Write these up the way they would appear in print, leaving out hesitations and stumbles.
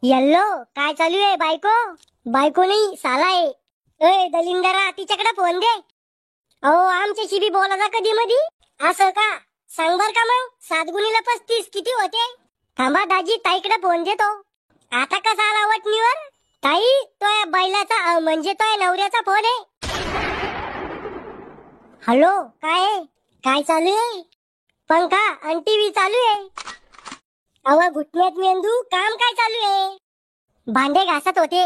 Yellow काय चालू आहे बायको? बायको नाही साला आहे. ए दलिंदरा तिच्याकडे फोन दे. अहो आमच्याशी बी बोलायचा कधी मधी. असं का? सांग बर का मग 7 गुणिले 35 किती होते? थांबा दाजी ताईकडे फोन देतो. आता कसा आला वटणीवर? ताई तो या बैलाचा म्हणजे तो या नवऱ्याचा फोन आहे. हॅलो काय काय चालू आहे? पंखा आणि टीव्ही चालू आहे. अव घुटण्यात मेंदू काम काय चालू आहे? भांडे घासत होते.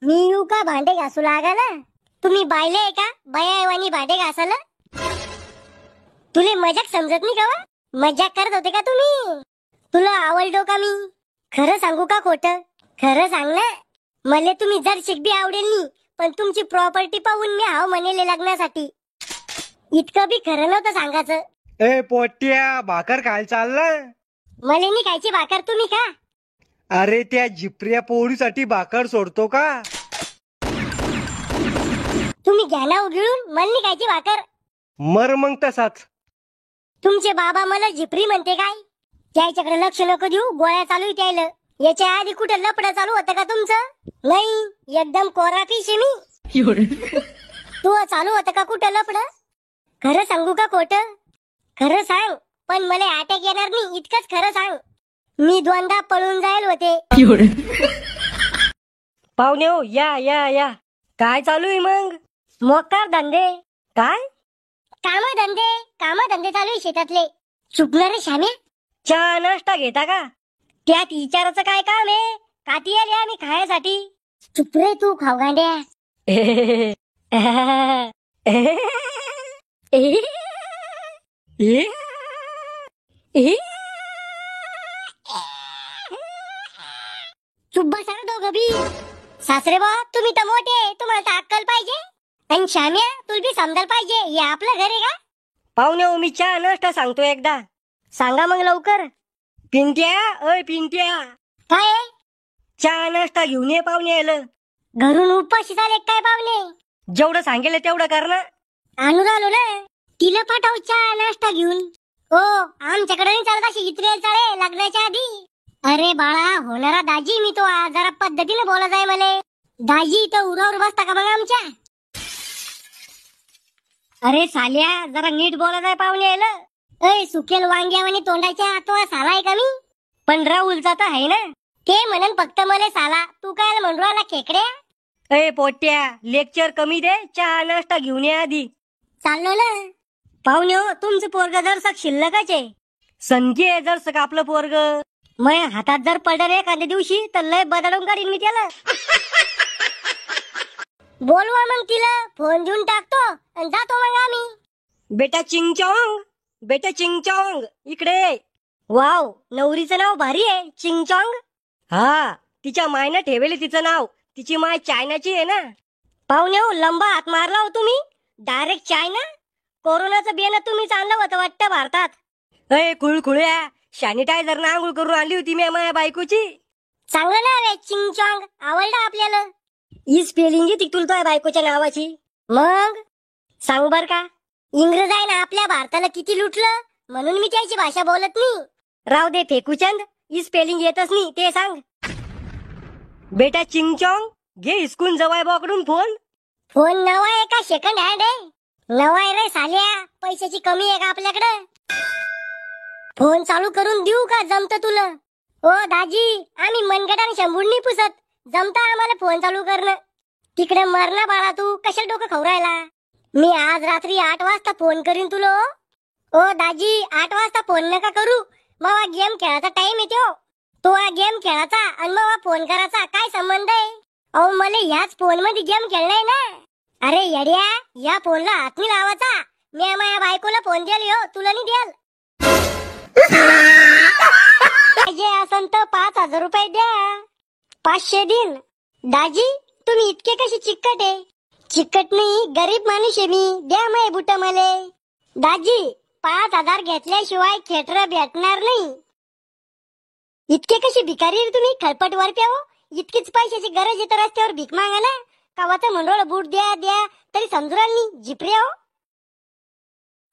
मी येऊ का भांडे घासू लागायला? तुम्ही बायले आहे का बयावानी भांडे घासायला? तुले मजाक समजत नाही का? मजाक करत होते का तुम्ही? तुला आवडलो का मी? खरं सांगू का खोटं? खरं सांग ना. मले तुम्ही जर शिकबी आवडेल नी, पण तुमची प्रॉपर्टी पाहून मी हाव म्हणेले लग्नासाठी. इतकं बी खरं नव्हतं सांगायचं. ए पोट्या भाकर काय चाललाय? मले नी खायची भाकर तुम्ही का? अरे त्या जिप्रिया पोळीसाठी भाकर सोडतो का? तुम्ही घ्या ना उघडून मला नी खायची भाकर. मर मग तसाच. तुमचे बाबा मला झिपरी म्हणते काय? त्याच्याकडे लक्ष नको देऊ, गोळ्या चालू त्याला. याच्या आधी कुठं लपडं चालू होतं का तुमचं? नाही एकदम कोरा फिश आहे मी. तू चालू होतं का कुठं लपडं? खरं सांगू का खोटं? खरं सांग पण मला अटॅक येणार नाही इतकंच खरं सांग. मी दोनदा पळून जाईल होते. पाहुणे हो या या या. काय चालू आहे मग? मोकार धंदे. काय? कामधंदे चालू आहे शेतातले. चुकणार रे श्याम्या? चहा नाश्ता घेता का? त्यात विचाराचं काय काम आहे? काती आली आम्ही खायसाठी. चुप रे तू खावगांड्या. चुप बसा दोघं बी. सासरे बा तुम्ही तर मोठे, तुम्हाला तर अक्कल पाहिजे. आणि श्याम्या तुला बी समजायला पाहिजे हे आपलं घर आहे का? पाहुणे हो मी चहा नाश्ता सांगतो एकदा. सांगा मग लवकर. पिंट्या अय पिंट्या, काय आहे? चहा नाश्ता घेऊन ये पाहुणे आलं. घरून उपाशी झाले काय पाहुणे? जेवढं सांगेल तेवढं कर ना. आणून आलो ना. तिला पाठव चहा नाश्ता घेऊन. हो आमच्याकडे नाही चालत अशी इतरेल चाळे लग्नाच्या आधी. अरे बाळा होणारा दाजी मी तो जरा पद्धतीने बोलत आहे मले. दाजी तो उरावर बसता का मग आमच्या? अरे साल्या जरा नीट बोलत आहे पाहुणे आलं. अय सुकेल वांग्यावानी तोंडाच्या तो साला आहे का मी? पण राहुलचा तर आहे ना. ते म्हणन फक्त मले साला, तू काय म्हणू राहिला खेकड्या? अय पोट्या लेक्चर कमी दे, चहा नाश्ता घेऊन ये आधी. चाललो ना. पाहुणे हो तुमचं पोरग जरसक शिल्लकच आहे. संख्ये आहे जरसक आपलं पोरग. मग हातात जर पडलं एखाद्या दिवशी तर लय बदलून काढीन मी त्याला. बोलवा मग तिला फोन देऊन टाकतो आणि जातो मग आम्ही. बेटा चिंगचॉंग, बेटा चिंगचॉंग इकडे. वाव नवरीचं नाव भारी आहे चिंगचॉंग. हा तिच्या मायनं ठेवले तिचं नाव. तिची माय चायनाची आहे ना. पाहुणे हो लंबा हात मारला हो तुम्ही. Direct China. कोरोनाचं बियाणं तुम्हीच आणलं होतं वाटतं भारतात. अय खुळखुळ्या, सॅनिटायझर ना आंघोळ करून आणली होती मी माझ्या बायकोची. चांगलं नाव आहे चिंगचॉंग, आवडलं आपल्याला. ही स्पेलिंग ती तुला बायकोच्या नावाची. मग सांग बर का, इंग्रजांना आपल्या भारताला किती लुटलं म्हणून मी त्याची भाषा बोलत नाही. राव दे फेकूचंद, ही स्पेलिंग येतच नाही ते सांग. बेटा चिंगचॉंग घे हिसकून जवाय बाकडून फोन. फोन नवा आहे का सेकंड हँड आहे? नवा आहे रे साल्या, पैशाची कमी आहे का आपल्याकडे? फोन चालू करून देऊ का जमतं तुला? ओ दाजी आम्ही मनगटाने शंभून नाही पुसत, जमता आम्हाला फोन चालू करणं. तिकडे मरणा बाळा तू कशाला डोकं खाऊ राहिला? मी आज रात्री 8 वाजता फोन करीन तुला. ओ दाजी 8 वाजता फोन नका करू, मग गेम खेळायचा टाइम येतो. तो गेम खेळायचा आणि मग फोन करायचा काय संबंध आहे? अहो मला ह्याच फोन मध्ये गेम खेळणार ना. अरे येड्या या फोनला हात नाही लावायचा. मी माझ्या बायकोला फोन द्याल हो, तुला नाही द्याल. जे असन तर 5,000 रुपये द्या. 500 दिन. दाजी तुम्ही इतके कशी चिकट आहे? चिकट नाही गरीब माणूस आहे मी, द्या माय बुट मले. दाजी 5,000 घेतल्याशिवाय खेटर भेटणार नाही. इतके कशी भिकारी रे तुम्ही खळपट वरप्या हो. इतकीच पैशाची गरज आहे तर रस्त्यावर भीक मागा ना. कावाचं मंडोळ बूट द्या द्या तरी समजू राहिली जिपऱ्या हो.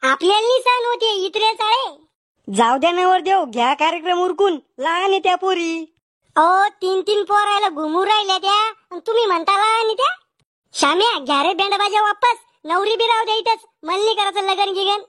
आपल्याला सण होते इतरे चाळे. जाऊ द्या नवर देव, घ्या कार्यक्रम उरकून. लहान आहे त्या पोरी. अहो 3-3 पोर राहिला घुमू राहिल्या त्या अन तुम्ही म्हणताला आणि त्या श्याम्या घ्या रे बँड बाजा वापस. नवरी बी राहू द्या इथंच. मला नाही करायचं लगन गिगन.